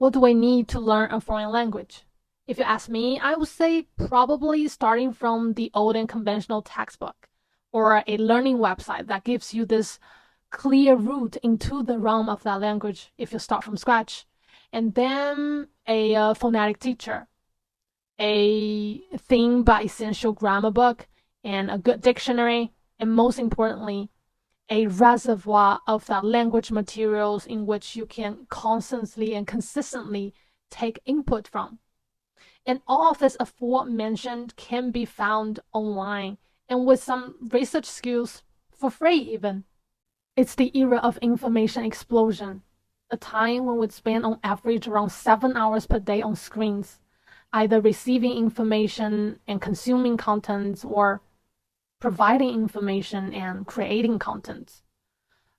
What do I need to learn a foreign language? If you ask me, I would say probably starting from the old and conventional textbook or a learning website that gives you this clear route into the realm of that language if you start from scratch. And then a phonetic teacher, a theme by essential grammar book, and a good dictionary, and most importantly, a reservoir of that language materials in which you can constantly and consistently take input from. And all of this aforementioned can be found online and with some research skills for free even. It's the era of information explosion, a time when we spend on average around 7 hours per day on screens, either receiving information and consuming content or providing information and creating content.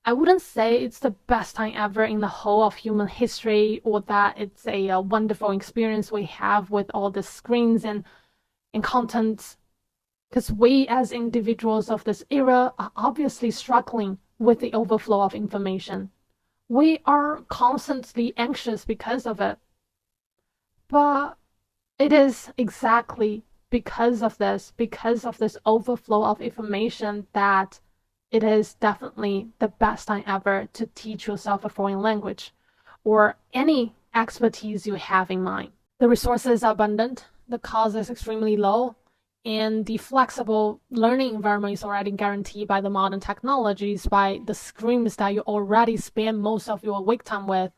I wouldn't say it's the best time ever in the whole of human history or that it's a wonderful experience we have with all the screens and content, because we as individuals of this era are obviously struggling with the overflow of information. We are constantly anxious because of it. But it is exactly because of this overflow of information, that it is definitely the best time ever to teach yourself a foreign language or any expertise you have in mind. The resources are abundant, the cost is extremely low, and the flexible learning environment is already guaranteed by the modern technologies, by the screens that you already spend most of your wake time with.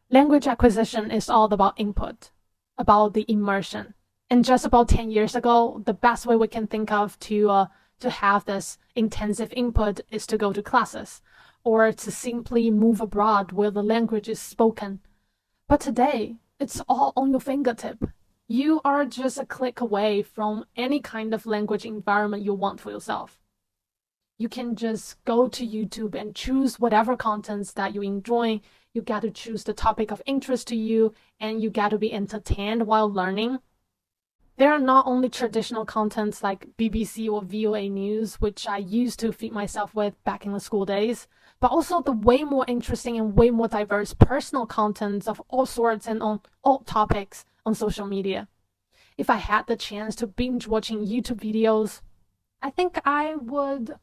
Language acquisition is all about input, about the immersion. And just about 10 years ago, the best way we can think of to have this intensive input is to go to classes or to simply move abroad where the language is spoken. But today, it's all on your fingertip. You are just a click away from any kind of language environment you want for yourself. You can just go to YouTube and choose whatever contents that you enjoy. You get to choose the topic of interest to you, and you get to be entertained while learning. There are not only traditional contents like BBC or VOA News, which I used to feed myself with back in the school days, but also the way more interesting and way more diverse personal contents of all sorts and on all topics on social media. If I had the chance to binge watching YouTube videos, I think I would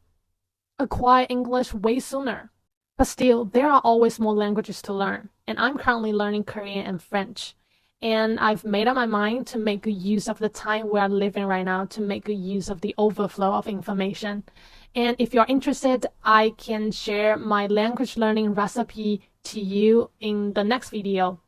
acquire English way sooner. But still, there are always more languages to learn, and I'm currently learning Korean and French. And I've made up my mind to make good use of the time we are living right now, to make good use of the overflow of information. And if you're interested, I can share my language learning recipe to you in the next video.